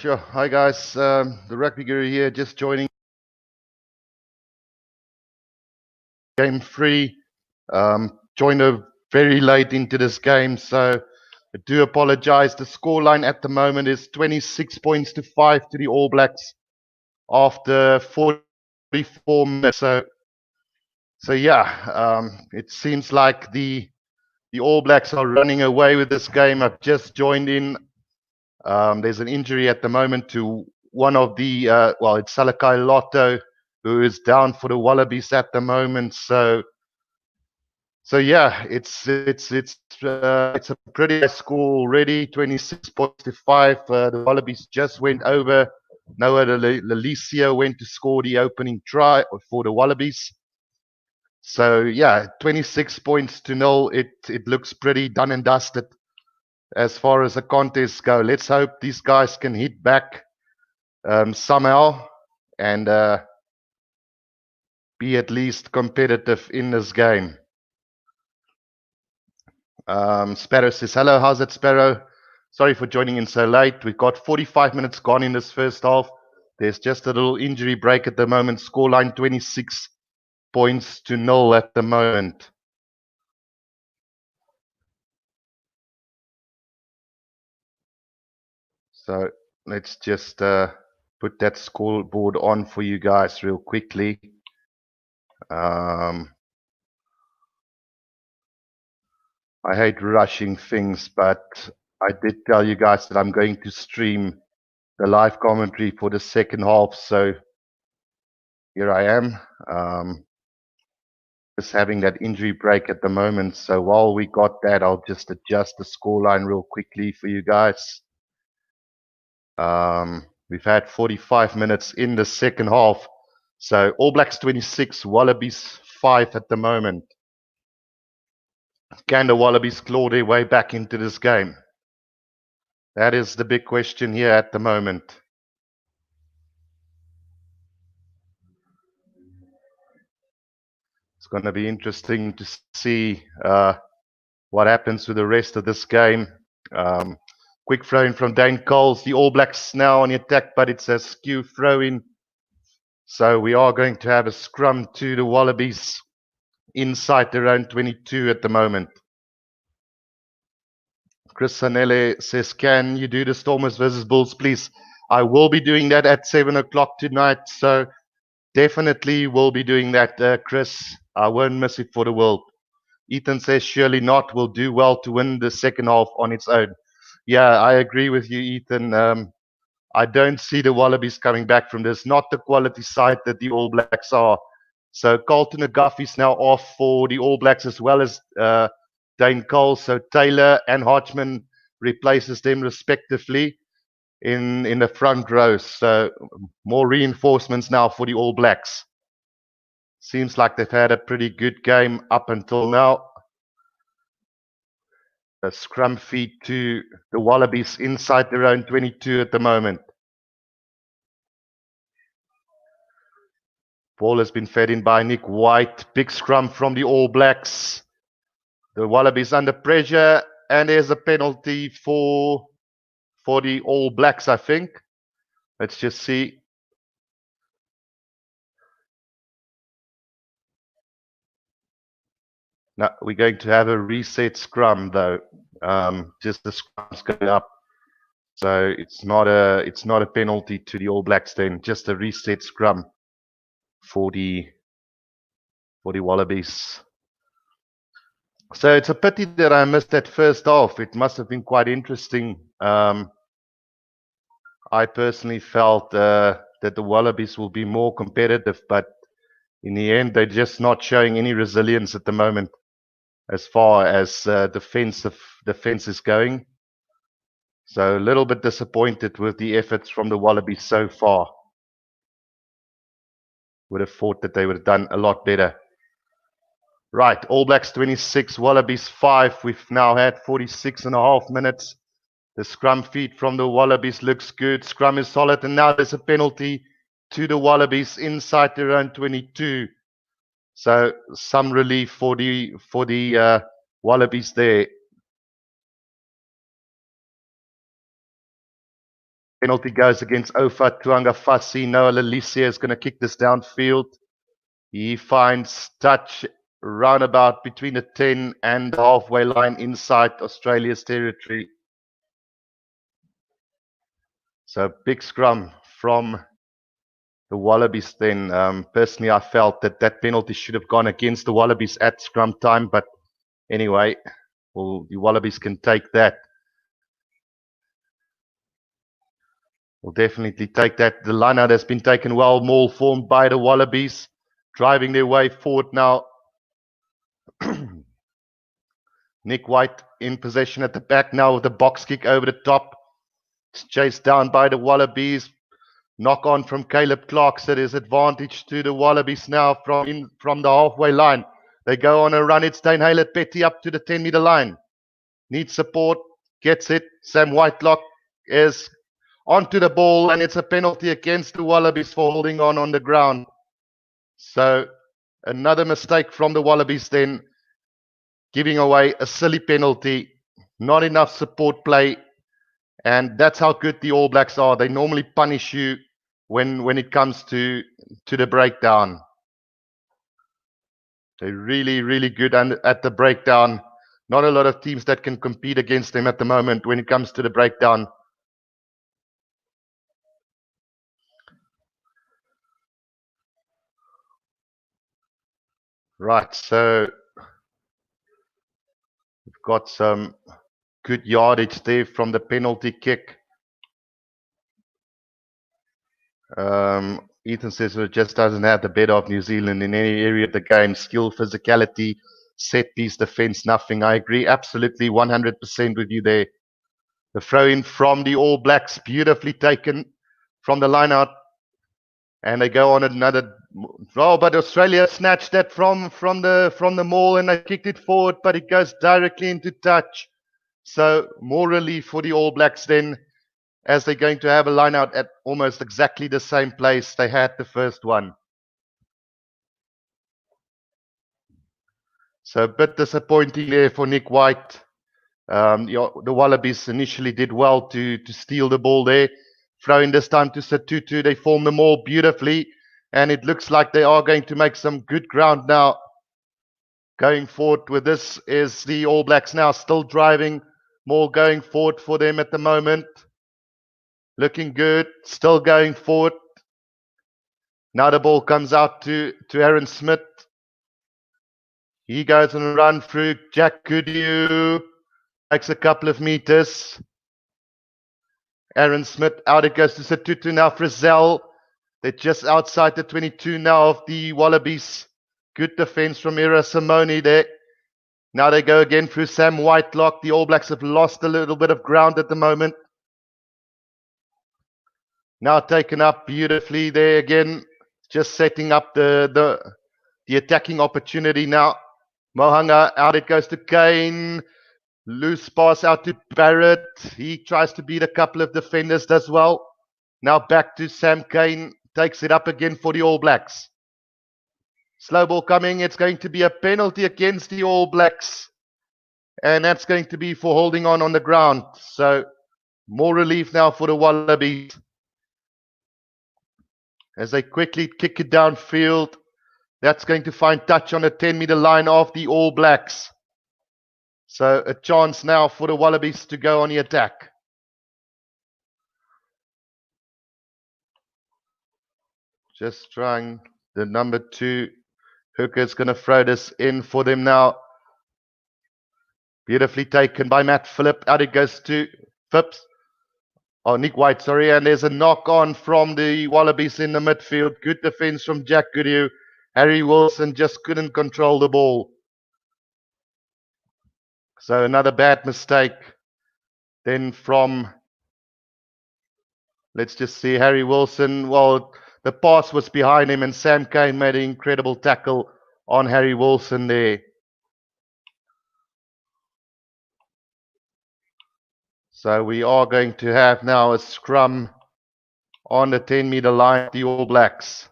Sure. Hi, guys. The Rugby Guru here, just joining game 3. Joined very late into this game, so I do apologize. The scoreline at the moment is 26 points to 5 to the All Blacks after 44 minutes. So yeah, it seems like the All Blacks are running away with this game. I've just joined in. There's an injury at the moment to one of the, it's Salakai Lotto, who is down for the Wallabies at the moment. So yeah, it's a pretty high score already, 26 points to 5. The Wallabies just went over. Noah Lalicia went to score the opening try for the Wallabies. So yeah, 26 points to 0. It looks pretty done and dusted as far as the contests go. Let's hope these guys can hit back somehow and be at least competitive in this game. Sparrow says, hello, how's it, Sparrow? Sorry for joining in so late. We've got 45 minutes gone in this first half. There's just a little injury break at the moment. Scoreline 26 points to 0 at the moment. So let's just put that scoreboard on for you guys real quickly. I hate rushing things, but I did tell you guys that I'm going to stream the live commentary for the second half. So here I am. Just having that injury break at the moment. So while we got that, I'll just adjust the scoreline real quickly for you guys. We've had 45 minutes in the second half. So All Blacks 26, Wallabies 5 at the moment. Can the Wallabies claw their way back into this game? That is the big question here at the moment. It's going to be interesting to see what happens with the rest of this game. Quick throw in from Dane Coles. The All Blacks now on the attack, but it's a skew throw in. So we are going to have a scrum to the Wallabies inside their own 22 at the moment. Chris Sanele says, can you do the Stormers versus Bulls, please? I will be doing that at 7 o'clock tonight. So definitely will be doing that, Chris. I won't miss it for the world. Ethan says, surely not. Will do well to win the second half on its own. Yeah, I agree with you, Ethan. I don't see the Wallabies coming back from this. Not the quality side that the All Blacks are. So Carlton Agaffi's now off for the All Blacks as well as Dane Cole. So Taylor and Hodgman replaces them respectively in the front row. So more reinforcements now for the All Blacks. Seems like they've had a pretty good game up until now. A scrum feed to the Wallabies inside their own 22 at the moment. Ball has been fed in by Nick White. Big scrum from the All Blacks. The Wallabies under pressure, and there's a penalty for the All Blacks, I think. Let's just see. Now we're going to have a reset scrum though. Just the scrum's going up. So it's not a penalty to the All Blacks then, just a reset scrum for the Wallabies. So it's a pity that I missed that first half. It must have been quite interesting. I personally felt that the Wallabies will be more competitive, but in the end, they're just not showing any resilience at the moment as far as defense is going. So a little bit disappointed with the efforts from the Wallabies so far. Would have thought that they would have done a lot better. Right, All Blacks 26, Wallabies 5. We've now had 46.5 minutes. The scrum feed from the Wallabies looks good. Scrum is solid, and now there's a penalty to the Wallabies inside their own 22. So some relief for the Wallabies there. Penalty goes against Ofa Tuangafasi. Noah Lalicia is going to kick this downfield. He finds touch roundabout between the 10 and the halfway line inside Australia's territory. So big scrum from the Wallabies then. Personally, I felt that that penalty should have gone against the Wallabies at scrum time. But anyway, well, the Wallabies can take that. We'll definitely take that. The line-out has been taken well. Maul formed by the Wallabies, driving their way forward now. Nick White in possession at the back now with the box kick over the top. It's chased down by the Wallabies. Knock on from Caleb Clarkson is advantage to the Wallabies now from the halfway line. They go on a run. It's Dane Haylett Petty up to the 10-meter line. Needs support. Gets it. Sam Whitelock is onto the ball, and it's a penalty against the Wallabies for holding on the ground. So another mistake from the Wallabies then, giving away a silly penalty. Not enough support play. And that's how good the All Blacks are. They normally punish you when it comes to the breakdown. They're really, really good at the breakdown. Not a lot of teams that can compete against them at the moment when it comes to the breakdown. Right, so we've got some good yardage there from the penalty kick. Ethan says it just doesn't have the better of New Zealand in any area of the game. Skill, physicality, set piece, defense, nothing. I agree absolutely 100% with you there. The throw in from the All Blacks, beautifully taken from the line out. And they go on another. Oh, but Australia snatched that from the maul and they kicked it forward, but it goes directly into touch. So more relief for the All Blacks then, as they're going to have a line out at almost exactly the same place they had the first one. So a bit disappointing there for Nick White. The Wallabies initially did well to steal the ball there. Throwing this time to Satutu. They form the maul beautifully. And it looks like they are going to make some good ground now. Going forward with this is the All Blacks now still driving. Maul going forward for them at the moment. Looking good. Still going forward. Now the ball comes out to Aaron Smith. He goes on a run through. Jack Goodhue takes a couple of meters. Aaron Smith out. It goes to Satutu now. Frizzell. They're just outside the 22 now of the Wallabies. Good defense from Ira Simone there. Now they go again through Sam Whitelock. The All Blacks have lost a little bit of ground at the moment. Now taken up beautifully there again. Just setting up the attacking opportunity now. Mohanga out. It goes to Kane. Loose pass out to Barrett. He tries to beat a couple of defenders as well. Now back to Sam Kane. Takes it up again for the All Blacks. Slow ball coming. It's going to be a penalty against the All Blacks. And that's going to be for holding on the ground. So more relief now for the Wallabies. As they quickly kick it downfield. That's going to find touch on the 10-meter line of the All Blacks. So a chance now for the Wallabies to go on the attack. Just trying the number 2. Hooker's going to throw this in for them now. Beautifully taken by Matt Phillip. Out it goes to Phipps. Oh, Nick White, sorry. And there's a knock on from the Wallabies in the midfield. Good defense from Jack Goodhue. Harry Wilson just couldn't control the ball. So another bad mistake. Then from, let's just see, Harry Wilson. Well, the pass was behind him and Sam Kane made an incredible tackle on Harry Wilson there. So we are going to have now a scrum on the 10-meter line, the All Blacks.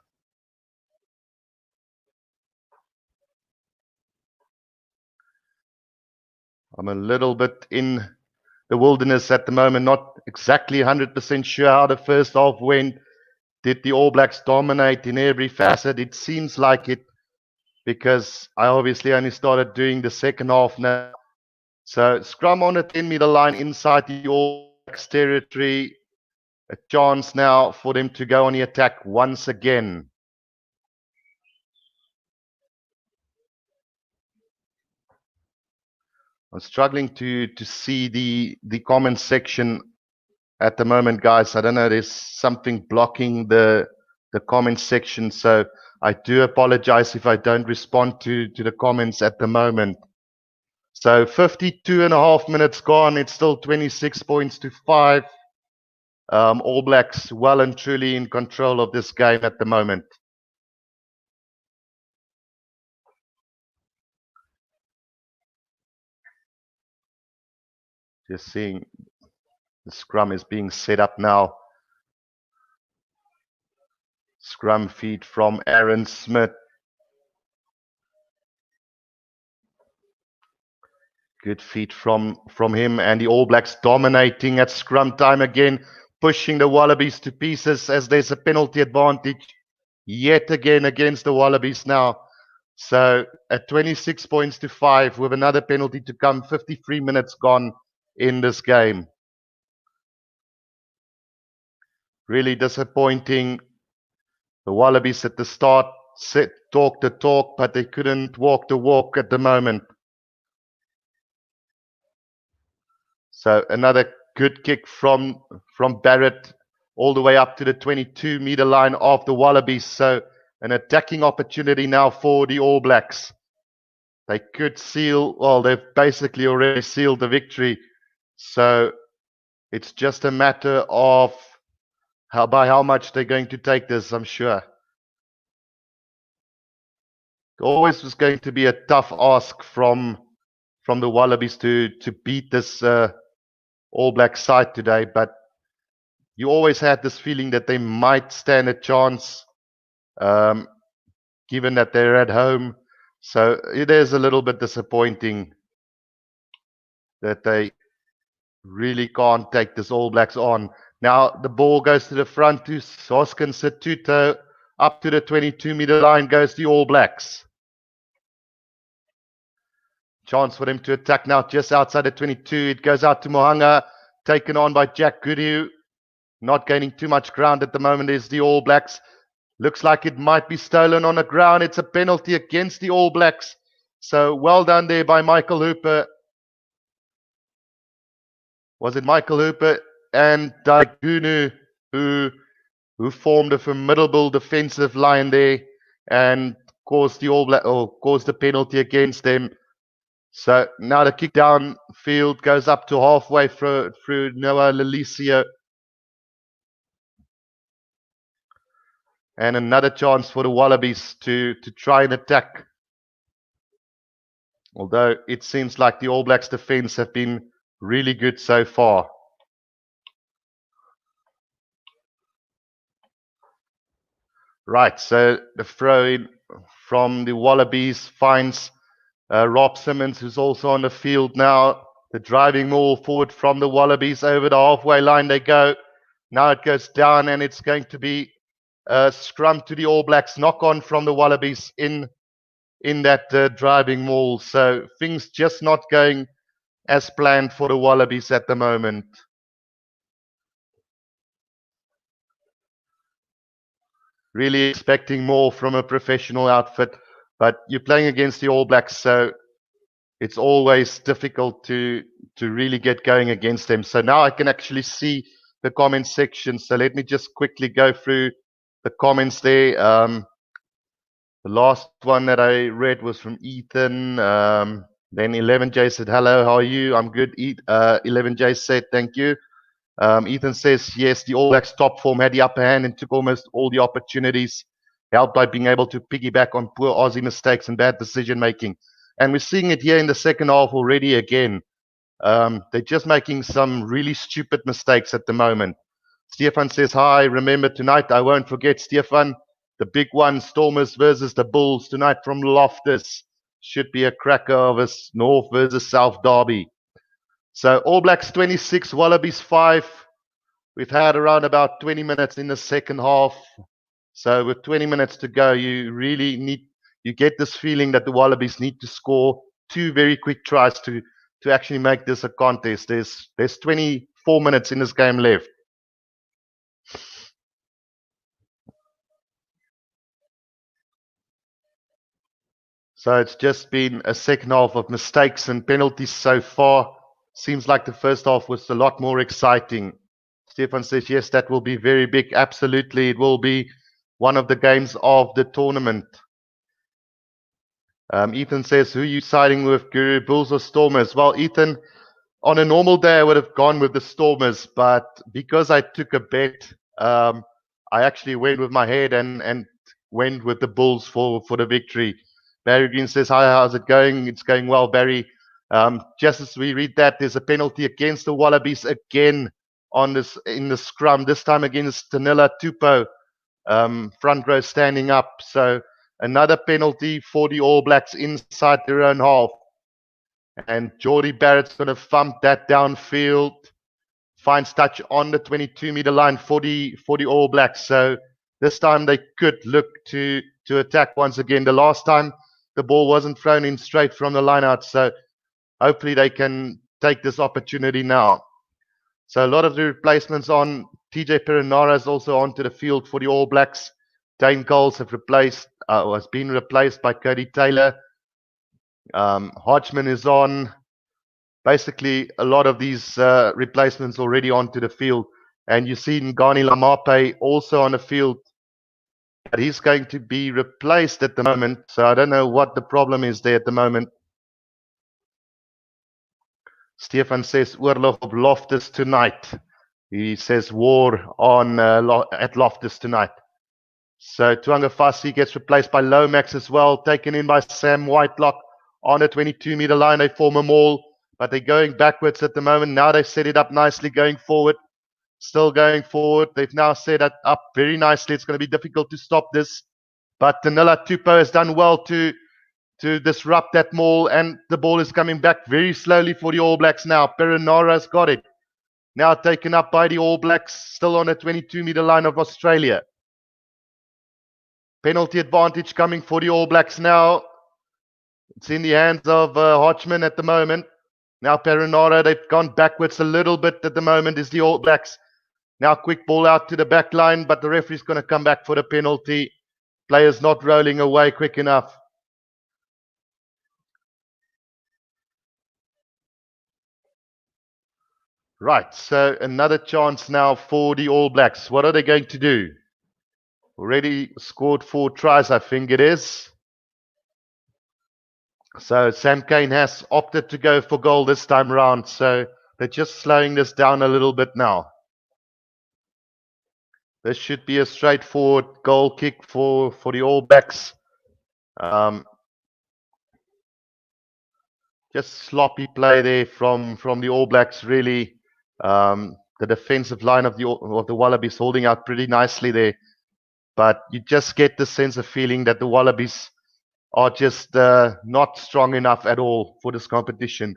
I'm a little bit in the wilderness at the moment. Not exactly 100% sure how the first half went. Did the All Blacks dominate in every facet? It seems like it, because I obviously only started doing the second half now. So scrum on the 10-meter line inside the All Blacks territory. A chance now for them to go on the attack once again. I'm struggling to see the comment section at the moment, guys. I don't know, there's something blocking the comment section, so I do apologize if I don't respond to the comments at the moment. So 52 and a half minutes gone. It's still 26 points to 5. All Blacks well and truly in control of this game at the moment. Just seeing the scrum is being set up now. Scrum feed from Aaron Smith. Good feed from him, and the All Blacks dominating at scrum time again, pushing the Wallabies to pieces as there's a penalty advantage yet again against the Wallabies now. So at 26 points to 5 with another penalty to come, 53 minutes gone in this game. Really disappointing. The Wallabies at the start talked the talk, but they couldn't walk the walk at the moment. So another good kick from Barrett all the way up to the 22-meter line of the Wallabies. So an attacking opportunity now for the All Blacks. They could seal, well, they've basically already sealed the victory. So it's just a matter of by how much they're going to take this, I'm sure. It always was going to be a tough ask from the Wallabies to beat this All Black side today, but you always had this feeling that they might stand a chance, given that they're at home. So it is a little bit disappointing that they really can't take this All Blacks on. Now the ball goes to the front to Hoskins Satuto. Up to the 22-meter line goes the All Blacks. Chance for them to attack now just outside the 22. It goes out to Mohanga, taken on by Jack Goodhue. Not gaining too much ground at the moment is the All Blacks. Looks like it might be stolen on the ground. It's a penalty against the All Blacks. So well done there by Michael Hooper. Was it Michael Hooper and Daigunu who formed a formidable defensive line there and caused the All Black, or caused the penalty against them. So now the kick down field goes up to halfway through Noah Lalicio. And another chance for the Wallabies to try and attack. Although it seems like the All Blacks defense have been really good so far. Right, so the throw in from the Wallabies finds Rob Simmons, who's also on the field now. The driving maul forward from the Wallabies over the halfway line they go. Now it goes down and it's going to be scrum to the All Blacks, knock on from the Wallabies in that driving maul. So things just not going as planned for the Wallabies at the moment. Really expecting more from a professional outfit, but you're playing against the All Blacks, so it's always difficult to really get going against them. So now I can actually see the comment section. So let me just quickly go through the comments there. The last one that I read was from Ethan. Then 11J said, hello, how are you? I'm good. 11J said, thank you. Ethan says, yes, the All Blacks top form had the upper hand and took almost all the opportunities, helped by being able to piggyback on poor Aussie mistakes and bad decision making. And we're seeing it here in the second half already again. They're just making some really stupid mistakes at the moment. Stefan says, hi, remember tonight, I won't forget, Stefan, the big one, Stormers versus the Bulls tonight from Loftus. Should be a cracker of a North versus South derby. So All Blacks 26, Wallabies 5. We've had around about 20 minutes in the second half. So with 20 minutes to go, you get this feeling that the Wallabies need to score two very quick tries to actually make this a contest. There's 24 minutes in this game left. So it's just been a second half of mistakes and penalties so far. Seems like the first half was a lot more exciting. Stefan says, yes, that will be very big. Absolutely. It will be one of the games of the tournament. Ethan says, who are you siding with, Guru, Bulls or Stormers? Well, Ethan, on a normal day, I would have gone with the Stormers, but because I took a bet, I actually went with my head and went with the Bulls for the victory. Barry Green says, hi, how's it going? It's going well, Barry. Just as we read that, there's a penalty against the Wallabies again in the scrum, this time against Tanila Tupou, front row standing up. So another penalty for the All Blacks inside their own half. And Geordie Barrett's going to thump that downfield. Finds touch on the 22-meter line for the All Blacks. So this time they could look to attack once again. The last time the ball wasn't thrown in straight from the line out. So hopefully they can take this opportunity now. So a lot of the replacements on. TJ Perenara is also onto the field for the All Blacks. Dane Coles has been replaced by Cody Taylor. Hodgman is on. Basically, a lot of these replacements already onto the field. And you see Ngani Lamape also on the field. But he's going to be replaced at the moment. So I don't know what the problem is there at the moment. Stefan says, Oorlog op Loftus tonight. He says war on at Loftus tonight. So Tuangafasi gets replaced by Lomax as well, taken in by Sam Whitelock on the 22-meter line. They form a maul, but they're going backwards at the moment. Now they've set it up nicely going forward. Still going forward. They've now set it up very nicely. It's going to be difficult to stop this. But Tanila Tupou has done well to disrupt that maul, and the ball is coming back very slowly for the All Blacks now. Perenara's got it. Now taken up by the All Blacks, still on the 22-meter line of Australia. Penalty advantage coming for the All Blacks now. It's in the hands of Hodgman at the moment. Now Perenara, they've gone backwards a little bit at the moment, is the All Blacks. Now quick ball out to the back line, but the referee's going to come back for the penalty. Players not rolling away quick enough. Right, so another chance now for the All Blacks. What are they going to do? Already scored 4 tries, I think it is. So Sam Cane has opted to go for goal this time round. So they're just slowing this down a little bit now. This should be a straightforward goal kick for the All Blacks. Just sloppy play there from the All Blacks, really. The defensive line of the Wallabies holding out pretty nicely there. But you just get the sense of feeling that the Wallabies are just not strong enough at all for this competition.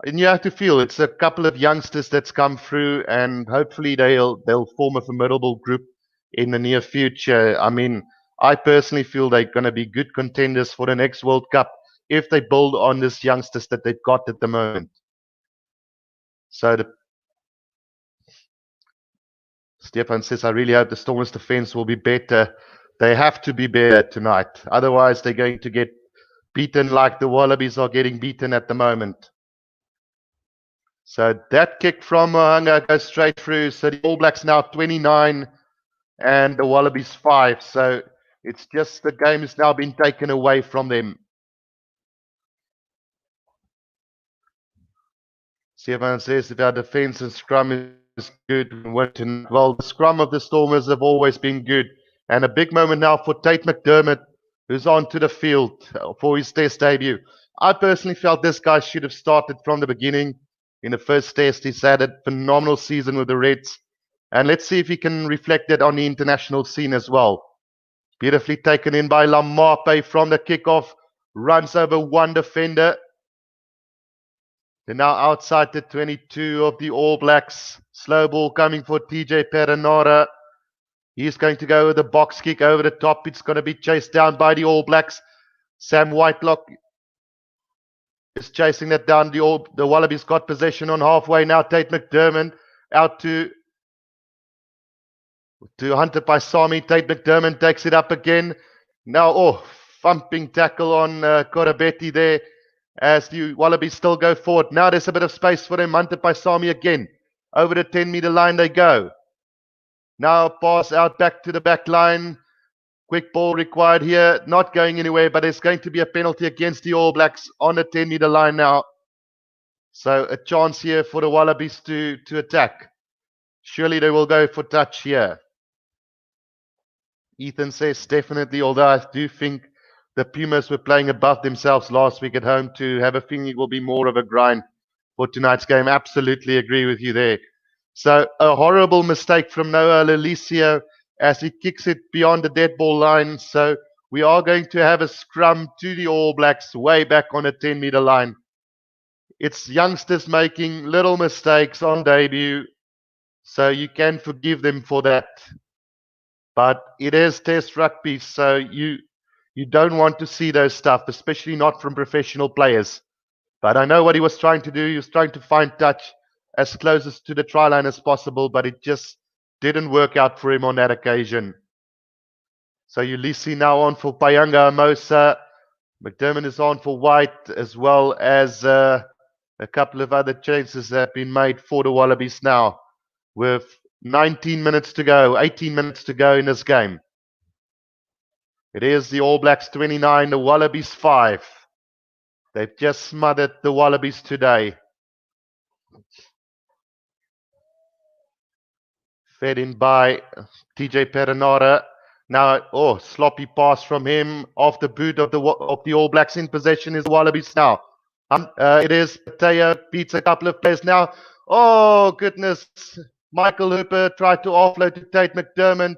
And you have to feel it's a couple of youngsters that's come through, and hopefully they'll form a formidable group in the near future. I mean, I personally feel they're going to be good contenders for the next World Cup if they build on these youngsters that they've got at the moment. So Stefan says, I really hope the Stormers' defense will be better. They have to be better tonight. Otherwise, they're going to get beaten like the Wallabies are getting beaten at the moment. So that kick from Mohanga goes straight through. So the All Blacks now 29 and the Wallabies 5. So it's just the game has now been taken away from them. Stefan says if our defense and scrum is good, well, the scrum of the Stormers have always been good. And a big moment now for Tate McDermott, who's onto the field for his Test debut. I personally felt this guy should have started from the beginning. In the first Test, he's had a phenomenal season with the Reds. And let's see if he can reflect that on the international scene as well. Beautifully taken in by Lamape from the kickoff. Runs over one defender. They're now outside the 22 of the All Blacks. Slow ball coming for TJ Perenara. He's going to go with a box kick over the top. It's going to be chased down by the All Blacks. Sam Whitelock is chasing that down. The Wallabies got possession on halfway now. Tate McDermott out to Hunter Paisami. Tate McDermott takes it up again. Now, thumping tackle on Korabeti there as the Wallabies still go forward. Now there's a bit of space for them. Hunter Paisami again. Over the 10-meter line they go. Now pass out back to the back line. Quick ball required here. Not going anywhere, but there's going to be a penalty against the All Blacks on the 10-meter line now. So a chance here for the Wallabies to attack. Surely they will go for touch here. Ethan says definitely, although I do think the Pumas were playing above themselves last week at home, to have a feeling it will be more of a grind for tonight's game. Absolutely agree with you there. So a horrible mistake from Noah Lalicio as he kicks it beyond the dead ball line. So we are going to have a scrum to the All Blacks way back on the 10-meter line. It's youngsters making little mistakes on debut, so you can forgive them for that. But it is Test rugby, so you don't want to see those stuff, especially not from professional players. But I know what he was trying to do. He was trying to find touch as closest to the try line as possible, but it just didn't work out for him on that occasion. So Ulysses now on for Payanga Amosa. McDermott is on for White, as well as a couple of other changes that have been made for the Wallabies now, with 19 minutes to go, 18 minutes to go in this game. It is the All Blacks 29, the Wallabies 5. They've just smothered the Wallabies today. Fed in by TJ Perenara. Now, sloppy pass from him off the boot of the All Blacks. In possession is the Wallabies now. It is Patea beats a couple of players now. Oh, goodness. Michael Hooper tried to offload to Tate McDermott,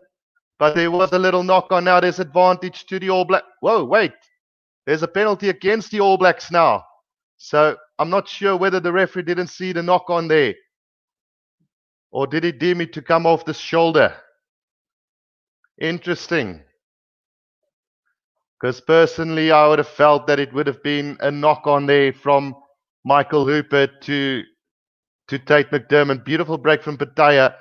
but there was a little knock on now. There's advantage to the All Blacks. Whoa, wait. There's a penalty against the All Blacks now. So I'm not sure whether the referee didn't see the knock on there. Or did he deem it to come off the shoulder? Interesting. Because personally, I would have felt that it would have been a knock on there from Michael Hooper to Tate McDermott. Beautiful break from Patea.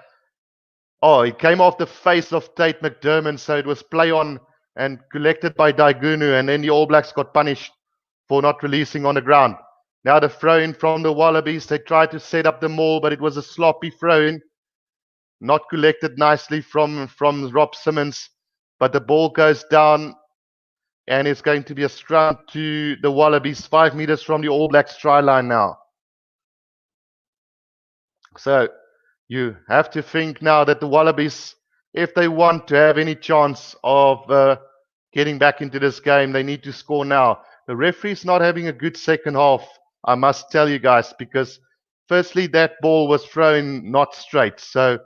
Oh, he came off the face of Tate McDermott, so it was play on and collected by Daigunu, and then the All Blacks got punished for not releasing on the ground. Now the throw-in from the Wallabies. They tried to set up the maul, but it was a sloppy throw-in. Not collected nicely from Rob Simmons, but the ball goes down, and it's going to be a scrum to the Wallabies, 5 meters from the All Blacks try line now. So you have to think now that the Wallabies, if they want to have any chance of getting back into this game, they need to score now. The referee's not having a good second half, I must tell you guys, because firstly, that ball was thrown not straight. So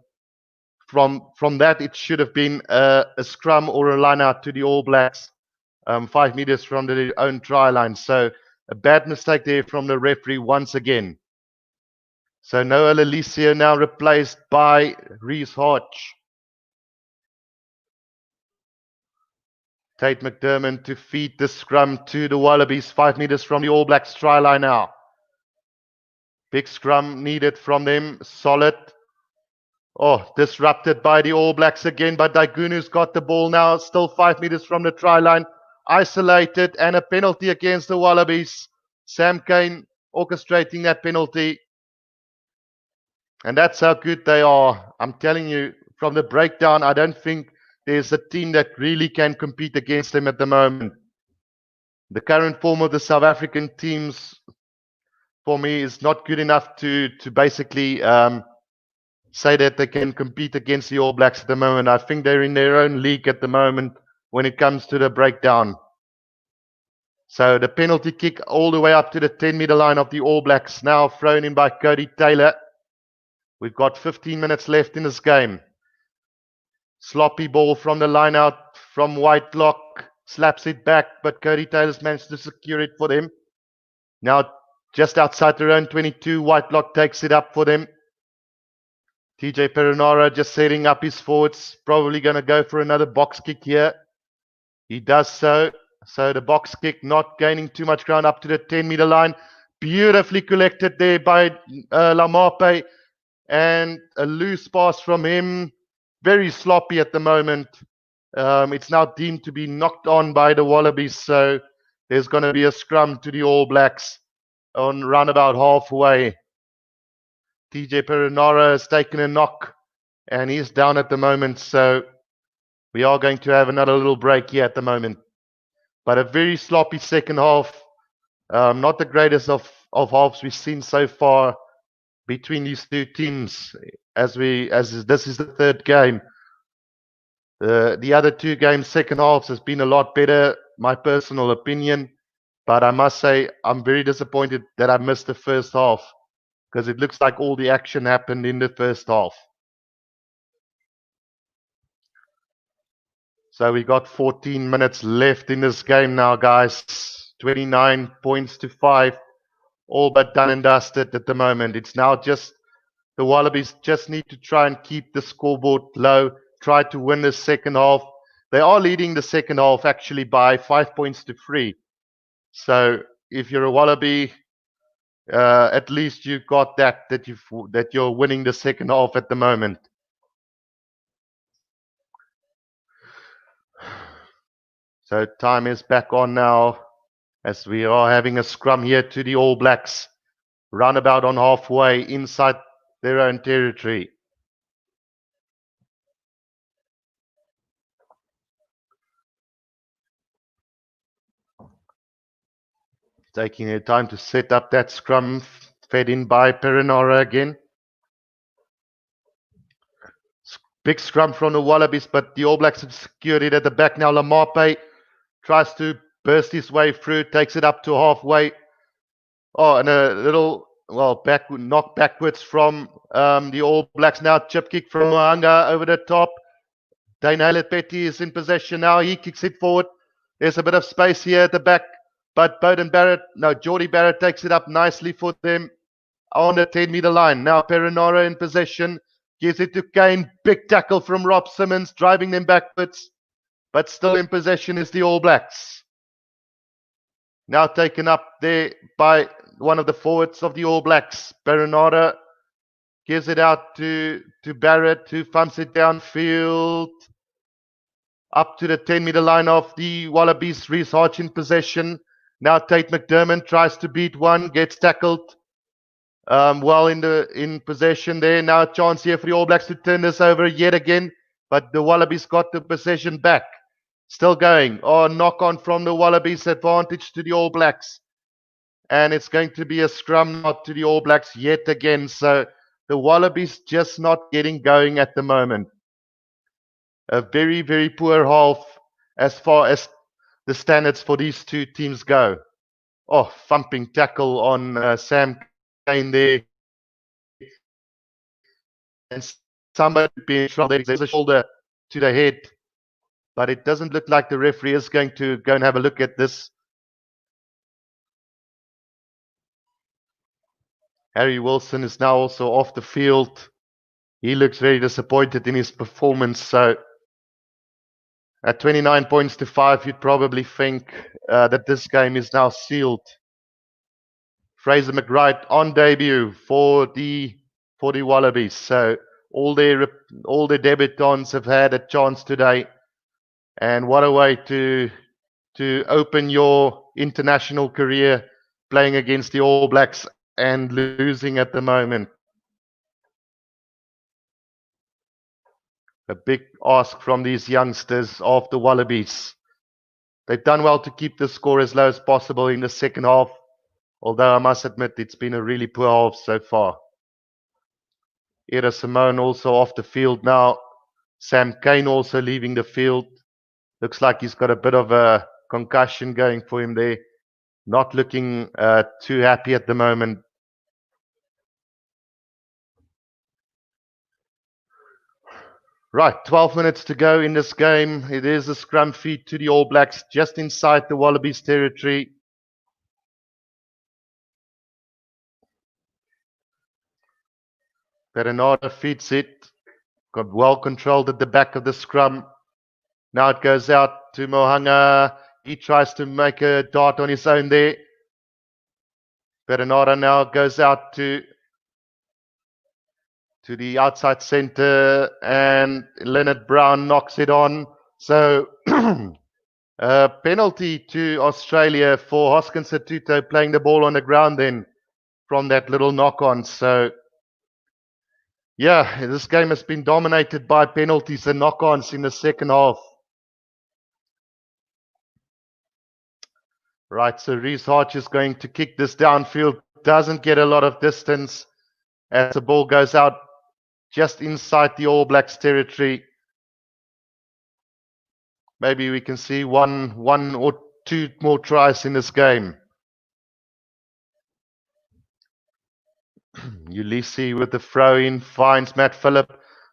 from that, it should have been a scrum or a line out to the All Blacks, 5 meters from their own try line. So a bad mistake there from the referee once again. So Noah Lalicio now replaced by Reese Hodge. Tate McDermott to feed the scrum to the Wallabies, 5 meters from the All Blacks try line now. Big scrum needed from them, solid. Disrupted by the All Blacks again, but Daigunu's got the ball now, still 5 meters from the try line. Isolated, and a penalty against the Wallabies. Sam Cane orchestrating that penalty. And that's how good they are. I'm telling you, from the breakdown, I don't think there's a team that really can compete against them at the moment. The current form of the South African teams, for me, is not good enough to basically say that they can compete against the All Blacks at the moment. I think they're in their own league at the moment when it comes to the breakdown. So the penalty kick all the way up to the 10-meter line of the All Blacks, now thrown in by Cody Taylor. We've got 15 minutes left in this game. Sloppy ball from the line out from Whitelock. Slaps it back, but Cody Taylor's managed to secure it for them. Now Just outside their own 22, Whitelock takes it up for them. TJ Perinara just setting up his forwards. Probably going to go for another box kick here. He does so. So the box kick not gaining too much ground up to the 10-meter line. Beautifully collected there by Lamape. And a loose pass from him. Very sloppy at the moment. It's now deemed to be knocked on by the Wallabies. So there's going to be a scrum to the All Blacks on roundabout halfway. TJ Perinara has taken a knock and he's down at the moment. So we are going to have another little break here at the moment. But a very sloppy second half. Not the greatest of halves we've seen so far between these two teams as this is the third game. The other two games, second halves, has been a lot better, my personal opinion. But I must say, I'm very disappointed that I missed the first half because it looks like all the action happened in the first half. So we got 14 minutes left in this game now, guys. 29 points to 5. All but done and dusted at the moment. It's now just the Wallabies just need to try and keep the scoreboard low, try to win the second half. They are leading the second half actually by 5 points to 3. So if you're a Wallaby, at least you got that you're winning the second half at the moment. So time is back on now as we are having a scrum here to the All Blacks, roundabout on halfway inside their own territory. Taking their time to set up that scrum, fed in by Perinara again. Big scrum from the Wallabies, but the All Blacks have secured it at the back now. Lamape tries to burst his way through, takes it up to halfway. Oh, and a little, knock backwards from the All Blacks now. Chip kick from Moanga over the top. Dane Haylett-Petty is in possession now. He kicks it forward. There's a bit of space here at the back, but Geordie Barrett takes it up nicely for them on the 10-meter line. Now Perinara in possession. Gives it to Kane. Big tackle from Rob Simmons, driving them backwards. But still in possession is the All Blacks. Now taken up there by one of the forwards of the All Blacks. Perinara gives it out to Barrett, who thumps it downfield. Up to the 10-meter line of the Wallabies. Reece Hodge in possession. Now Tate McDermott tries to beat one, gets tackled. In possession there. Now a chance here for the All Blacks to turn this over yet again. But the Wallabies got the possession back. Still going. Oh, knock on from the Wallabies. Advantage to the All Blacks. And it's going to be a scrum not to the All Blacks yet again. So the Wallabies just not getting going at the moment. A very, very poor half as far as the standards for these two teams go. Oh, thumping tackle on Sam Kane there. And somebody being trouble. There's a shoulder to the head. But it doesn't look like the referee is going to go and have a look at this. Harry Wilson is now also off the field. He looks very disappointed in his performance. So at 29 points to 5, you'd probably think that this game is now sealed. Fraser McWright on debut for the Wallabies. So all their debutants have had a chance today. And what a way to open your international career playing against the All Blacks and losing at the moment. A big ask from these youngsters of the Wallabies. They've done well to keep the score as low as possible in the second half, although I must admit it's been a really poor half so far. Era Simone also off the field now. Sam Kane also leaving the field. Looks like he's got a bit of a concussion going for him there. Not looking too happy at the moment. Right, 12 minutes to go in this game. It is a scrum feed to the All Blacks just inside the Wallabies territory. Perenara feeds it. Got well controlled at the back of the scrum. Now it goes out to Mohanga. He tries to make a dart on his own there. Perenara now goes out to the outside centre, and Leonard Brown knocks it on. So a penalty to Australia for Hoskins Satuto playing the ball on the ground then from that little knock on. So yeah, this game has been dominated by penalties and knock-ons in the second half. Right, so Reece Arch is going to kick this downfield. Doesn't get a lot of distance as the ball goes out just inside the All Blacks territory. Maybe we can see one or two more tries in this game. Ulysses with the throw-in finds Matt Phillip,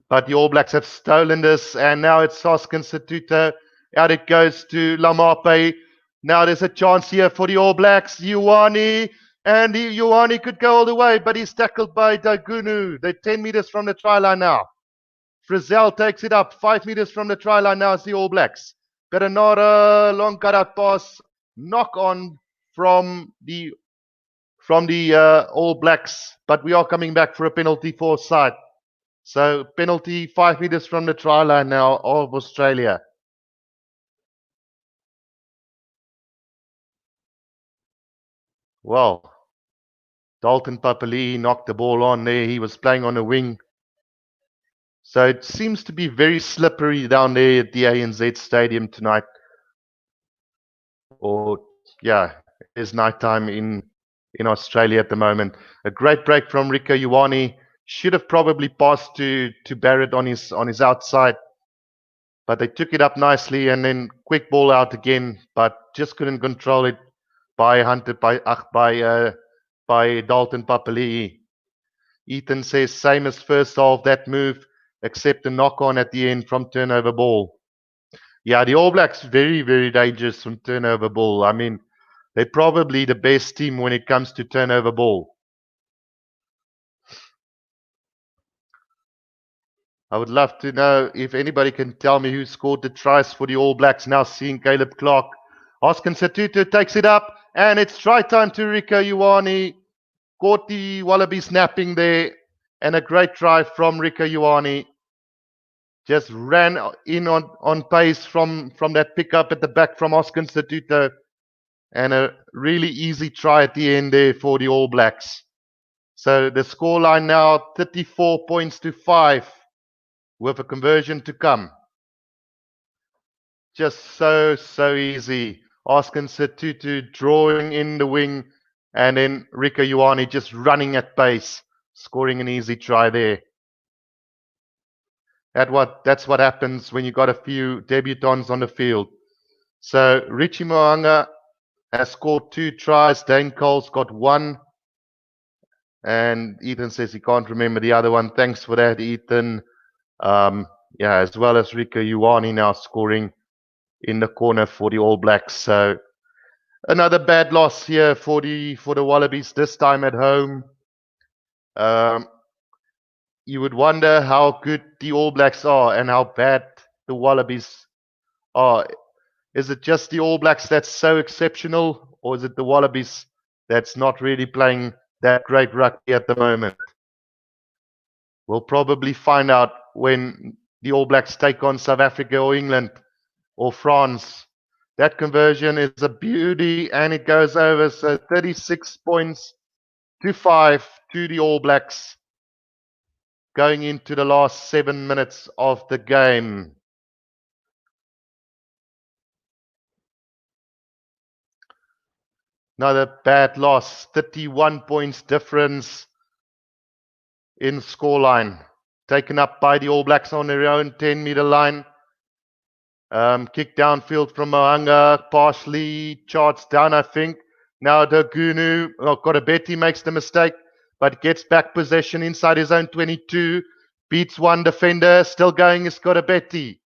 but the All Blacks have stolen this, and now it's Hoskins Satuto. Out it goes to Lamape. Now there's a chance here for the All Blacks. Ioane, and Ioane could go all the way, but he's tackled by Dagunu. They're 10 meters from the try line now. Frizzell takes it up 5 meters from the try line now. It's the All Blacks. Perenara, long cut-out pass, knock on from the All Blacks, but we are coming back for a penalty for offside. So penalty 5 meters from the try line now of Australia. Well, Dalton Papali'i knocked the ball on there. He was playing on a wing. So it seems to be very slippery down there at the ANZ Stadium tonight. Or, yeah, it is nighttime in Australia at the moment. A great break from Rico Ioane. Should have probably passed to Barrett on his outside. But they took it up nicely and then quick ball out again, but just couldn't control it by Dalton Papali'i. Ethan says same as first half, that move, except a knock on at the end from turnover ball. Yeah, the All Blacks very, very dangerous from turnover ball. I mean, they're probably the best team when it comes to turnover ball. I would love to know if anybody can tell me who scored the tries for the All Blacks. Now seeing Caleb Clark. Hoskins Satuto takes it up, and it's try time to Rico Ioane. Caught the Wallabies napping there, and a great try from Rico Ioane. Just ran in on pace from that pickup at the back from Hoskins Satuto, and a really easy try at the end there for the All Blacks. So the scoreline now 34 points to 5 with a conversion to come. Just so easy. Hoskins Satuto drawing in the wing, and then Rico Ioane just running at pace, scoring an easy try there. That's what happens when you got a few debutants on the field. So Richie Mo'unga has scored 2 tries. Dane Cole's got 1. And Ethan says he can't remember the other one. Thanks for that, Ethan. As well as Rico Ioane now scoring in the corner for the All Blacks. So another bad loss here for the Wallabies, this time at home. You would wonder how good the All Blacks are and how bad the Wallabies are. Is it just the All Blacks that's so exceptional, or is it the Wallabies that's not really playing that great rugby at the moment? We'll probably find out when the All Blacks take on South Africa or England or France. That conversion is a beauty, and it goes over. So 36 points to 5 to the All Blacks going into the last 7 minutes of the game. Another bad loss, 31 points difference in scoreline. Taken up by the All Blacks on their own 10-meter line. Kick downfield from Mo'unga, partially charged down, I think. Now Dagunu, Korobeti makes the mistake, but gets back possession inside his own 22. Beats one defender, still going is Korobeti.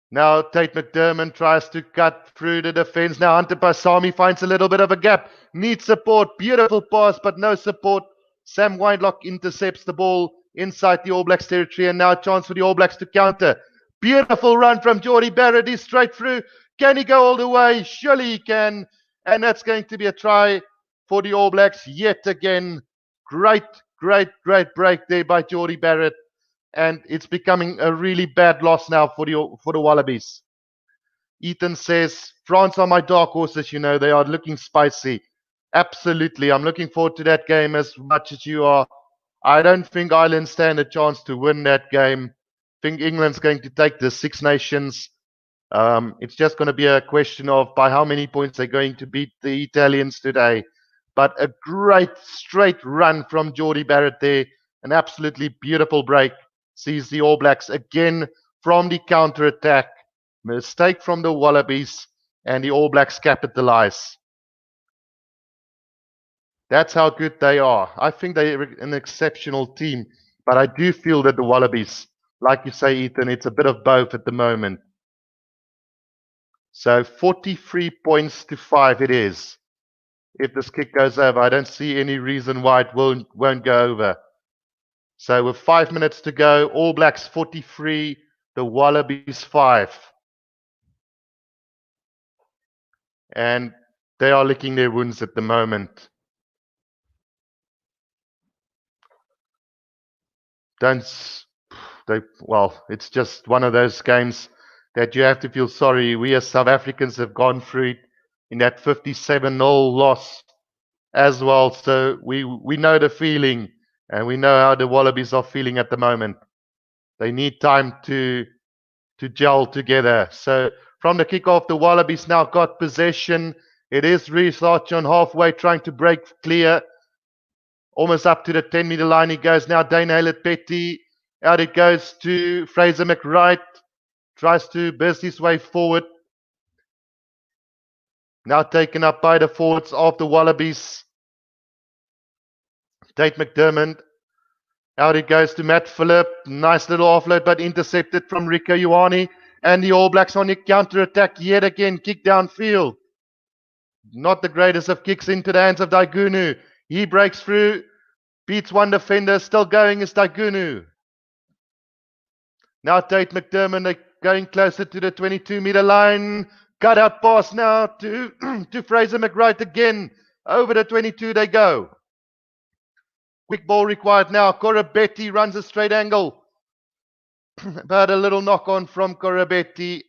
Now Tate McDermott tries to cut through the defense. Now Hunter Pasami finds a little bit of a gap. Needs support. Beautiful pass, but no support. Sam Whitelock intercepts the ball inside the All Blacks territory, and now a chance for the All Blacks to counter. Beautiful run from Jordie Barrett. He's straight through. Can he go all the way? Surely he can. And that's going to be a try for the All Blacks yet again. Great break there by Jordie Barrett. And it's becoming a really bad loss now for the Wallabies. Ethan says, France are my dark horses, you know, they are looking spicy. Absolutely. I'm looking forward to that game as much as you are. I don't think Ireland stand a chance to win that game. I think England's going to take the Six Nations. It's just going to be a question of by how many points they're going to beat the Italians today. But a great straight run from Jordie Barrett there. An absolutely beautiful break. Sees the All Blacks again from the counter-attack. Mistake from the Wallabies, and the All Blacks capitalize. That's how good they are. I think they're an exceptional team, but I do feel that the Wallabies, like you say, Ethan, it's a bit of both at the moment. So 43 points to 5 it is. If this kick goes over, I don't see any reason why it won't go over. So with 5 minutes to go, All Blacks 43, the Wallabies 5. And they are licking their wounds at the moment. Well, it's just one of those games that you have to feel sorry. We as South Africans have gone through it in that 57-0 loss as well. So we know the feeling, and we know how the Wallabies are feeling at the moment. They need time to gel together. So from the kickoff, the Wallabies now got possession. It is Reece Archer on halfway trying to break clear. Almost up to the 10-meter line he goes now. Dane Haylett-Petty. Out it goes to Fraser McWright. Tries to burst his way forward. Now taken up by the forwards of the Wallabies. Tate McDermott. Out it goes to Matt Phillip. Nice little offload, but intercepted from Rico Ioane. And the All Blacks on the counter-attack yet again. Kick downfield. Not the greatest of kicks into the hands of Daigunu. He breaks through. Beats one defender. Still going is Daigunu. Now Tate McDermott going closer to the 22-meter line. Cut out pass now to Fraser McWright again. Over the 22 they go. Quick ball required now. Corabetti runs a straight angle. But a little knock on from Corabetti.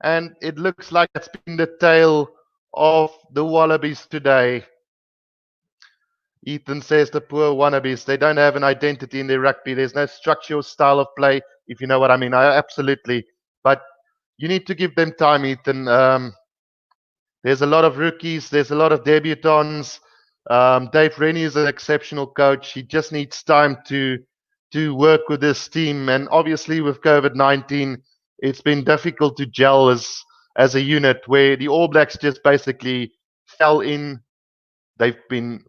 And it looks like it's been the tale of the Wallabies today. Ethan says the poor Wallabies, they don't have an identity in their rugby. There's no structural style of play, if you know what I mean. Absolutely. But you need to give them time, Ethan. There's a lot of rookies. There's a lot of debutants. Dave Rennie is an exceptional coach. He just needs time to work with this team. And obviously with COVID-19, it's been difficult to gel as a unit where the All Blacks just basically fell in. They've been,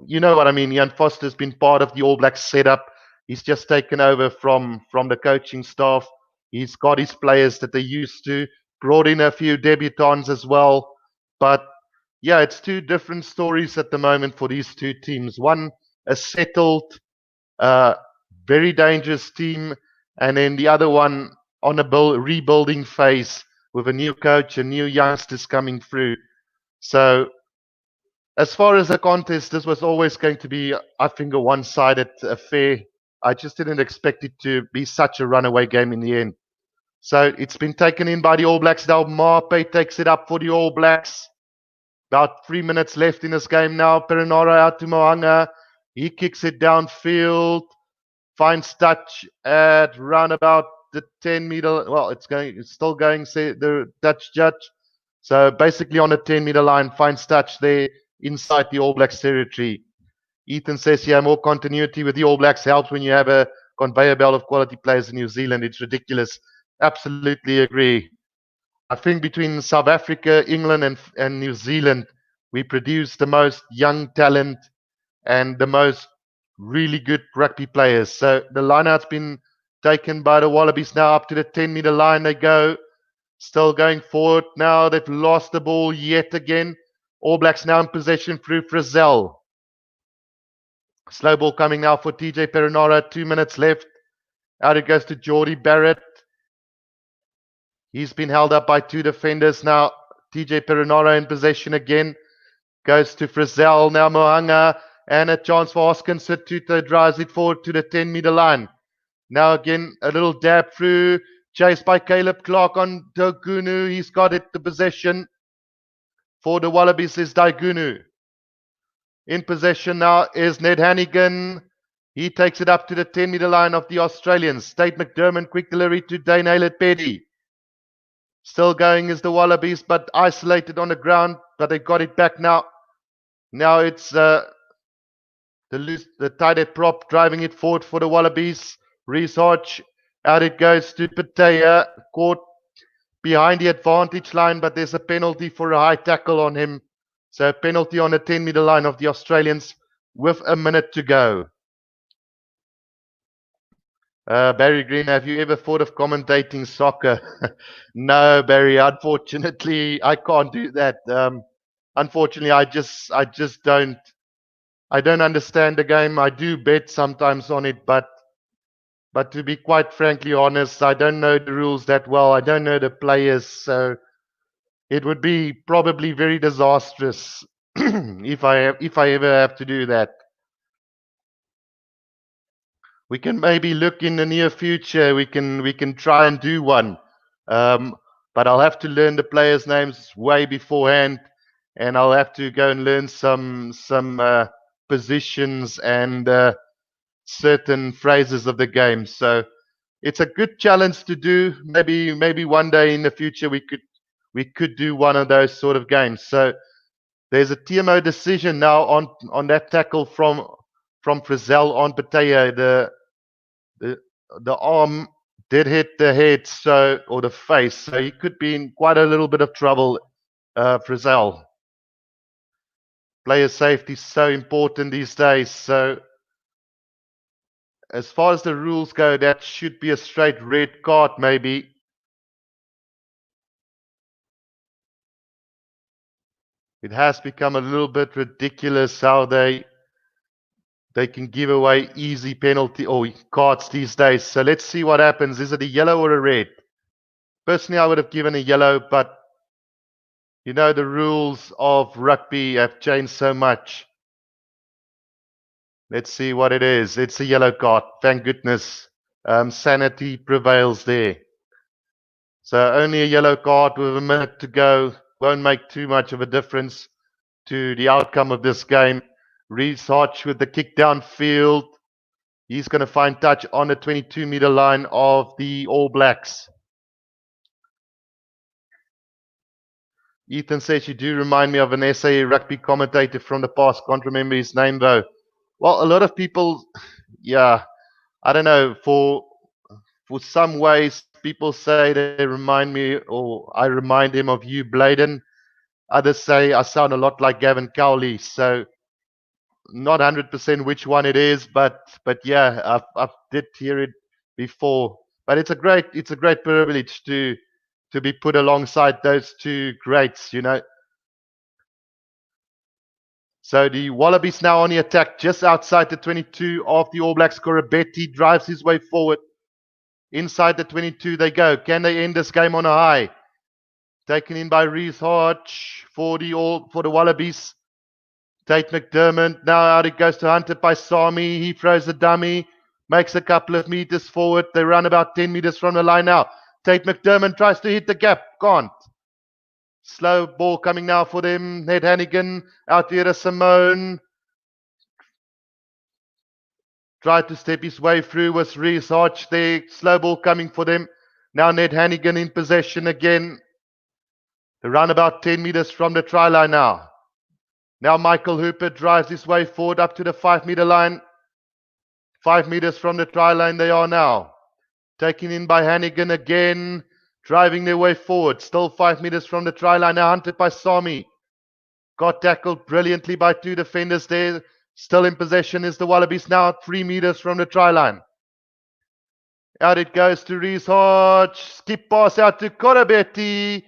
you know what I mean. Ian Foster's been part of the All Blacks setup. He's just taken over from the coaching staff. He's got his players that they're used to. Brought in a few debutants as well. But yeah, it's two different stories at the moment for these two teams. One, a settled, very dangerous team, and then the other one on a rebuilding phase with a new coach and new youngsters coming through. So as far as the contest, this was always going to be, I think, a one-sided affair. I just didn't expect it to be such a runaway game in the end. So it's been taken in by the All Blacks. Now Mape takes it up for the All Blacks. About 3 minutes left in this game now. Perinara out to Mohanga. He kicks it downfield. Finds touch at round about the 10-meter. Well, it's still going, say the Dutch judge. So basically on the 10-meter line, finds touch there inside the All Blacks territory. Ethan says, yeah, more continuity with the All Blacks helps when you have a conveyor belt of quality players in New Zealand. It's ridiculous. Absolutely agree. I think between South Africa, England, and New Zealand, we produce the most young talent and the most really good rugby players. So the lineout's been taken by the Wallabies now up to the 10-meter line. They go. Still going forward now. They've lost the ball yet again. All Blacks now in possession through Frizzell. Slow ball coming now for TJ Perinara. 2 minutes left. Out it goes to Geordie Barrett. He's been held up by two defenders now. TJ Perinara in possession again. Goes to Frizzell. Now Mohanga. And a chance for Hoskins. Tuto drives it forward to the 10-meter line. Now again, a little dab through. Chased by Caleb Clark on Daigunu. He's got it, the possession. For the Wallabies is Daigunu. In possession now is Ned Hannigan. He takes it up to the 10-meter line of the Australians. Tate McDermott, quick delivery to Dane Aylett-Petty. Still going is the Wallabies, but isolated on the ground. But they got it back now. Now it's the tight head prop driving it forward for the Wallabies. Reece Hodge. Out it goes to Patea. Caught behind the advantage line, but there's a penalty for a high tackle on him. So a penalty on the 10-meter line of the Australians with a minute to go. Barry Green, have you ever thought of commentating soccer? No, Barry. Unfortunately, I can't do that. Unfortunately, I just don't. I don't understand the game. I do bet sometimes on it, but to be quite frankly honest, I don't know the rules that well. I don't know the players, so it would be probably very disastrous if I ever have to do that. We can maybe look in the near future. We can try and do one, but I'll have to learn the players' names way beforehand, and I'll have to go and learn some positions and certain phrases of the game. So it's a good challenge to do. Maybe one day in the future we could do one of those sort of games. So there's a TMO decision now on that tackle from Frizzell on Patea. The arm did hit the head, or the face, so he could be in quite a little bit of trouble. Frizzell. Player safety is so important these days. So as far as the rules go, that should be a straight red card, maybe. It has become a little bit ridiculous how they can give away easy penalty or cards these days. So let's see what happens. Is it a yellow or a red? Personally, I would have given a yellow, but you know the rules of rugby have changed so much. Let's see what it is. It's a yellow card. Thank goodness. Sanity prevails there. So only a yellow card with a minute to go. Won't make too much of a difference to the outcome of this game. Reece Hodge with the kick downfield. He's going to find touch on the 22-meter line of the All Blacks. Ethan says, you do remind me of an SA rugby commentator from the past. Can't remember his name though. Well, a lot of people, yeah, I don't know. For some ways, people say they remind me, or I remind him of Hugh Bladen. Others say I sound a lot like Gavin Cowley. So not 100% which one it is, but yeah, I've did hear it before. But it's a great privilege to be put alongside those two greats, you know. So the Wallabies now on the attack just outside the 22 of the All Blacks. Corabetti drives his way forward. Inside the 22 they go. Can they end this game on a high? Taken in by Reece Hodge for the Wallabies. Tate McDermott. Now out it goes to Hunter by Sami. He throws a dummy. Makes a couple of meters forward. They run about 10 meters from the line now. Tate McDermott tries to hit the gap. Can't. Slow ball coming now for them. Ned Hannigan out there to Simone. Tried to step his way through with Reece Hodge there. Slow ball coming for them. Now Ned Hannigan in possession again. They run about 10 meters from the try line now. Now Michael Hooper drives his way forward up to the 5-meter line. 5 meters from the try line they are now. Taken in by Hannigan again. Driving their way forward. Still 5 meters from the try line. Now hunted by Sami. Got tackled brilliantly by two defenders there. Still in possession is the Wallabies now 3 meters from the try line. Out it goes to Reece Hodge. Skip pass out to Corabetti.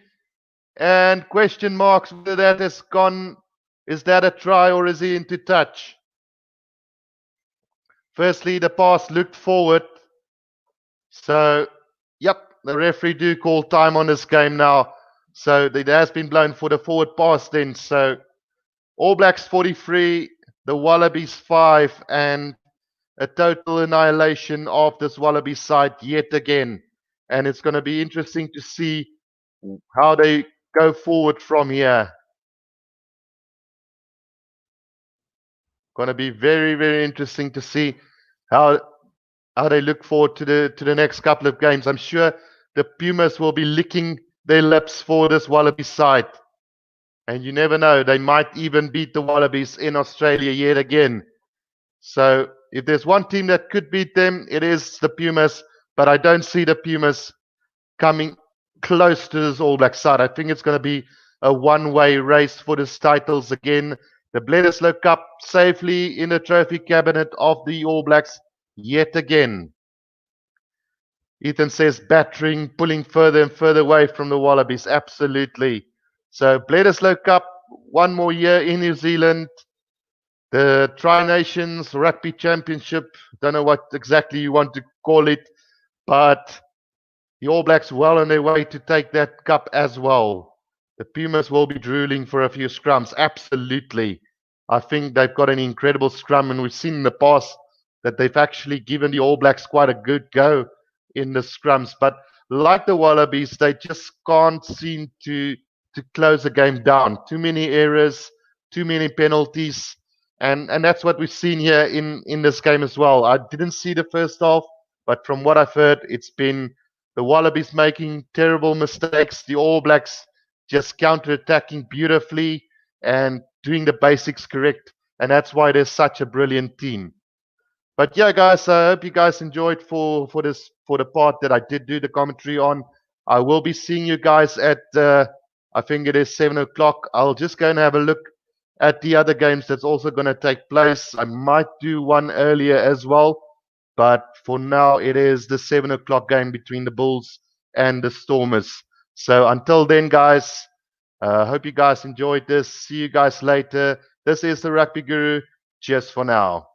And question marks whether that has gone. Is that a try or is he into touch? Firstly, the pass looked forward. So, yep, the referee do call time on this game now. So it has been blown for the forward pass then. So All Blacks 43, the Wallabies 5, and a total annihilation of this Wallaby side yet again. And it's going to be interesting to see how they go forward from here. Going to be very, very interesting to see how they look forward to the next couple of games. I'm sure the Pumas will be licking their lips for this Wallaby side. And you never know, they might even beat the Wallabies in Australia yet again. So if there's one team that could beat them, it is the Pumas. But I don't see the Pumas coming close to this All Black side. I think it's going to be a one-way race for these titles again. The Bledisloe Cup safely in the trophy cabinet of the All Blacks yet again. Ethan says battering, pulling further and further away from the Wallabies. Absolutely. So Bledisloe Cup, one more year in New Zealand. The Tri-Nations Rugby Championship, don't know what exactly you want to call it, but the All Blacks well on their way to take that cup as well. The Pumas will be drooling for a few scrums. Absolutely. I think they've got an incredible scrum, and we've seen in the past that they've actually given the All Blacks quite a good go in the scrums. But like the Wallabies, they just can't seem to close the game down. Too many errors, too many penalties. And that's what we've seen here in this game as well. I didn't see the first half, but from what I've heard, it's been the Wallabies making terrible mistakes. The All Blacks just counter-attacking beautifully and doing the basics correct. And that's why they're such a brilliant team. But yeah, guys, I hope you guys enjoyed for the part that I did do the commentary on. I will be seeing you guys at I think it is 7 o'clock. I'll just go and have a look at the other games that's also going to take place. I might do one earlier as well. But for now, it is the 7 o'clock game between the Bulls and the Stormers. So until then, guys, hope you guys enjoyed this. See you guys later. This is the Rugby Guru. Cheers for now.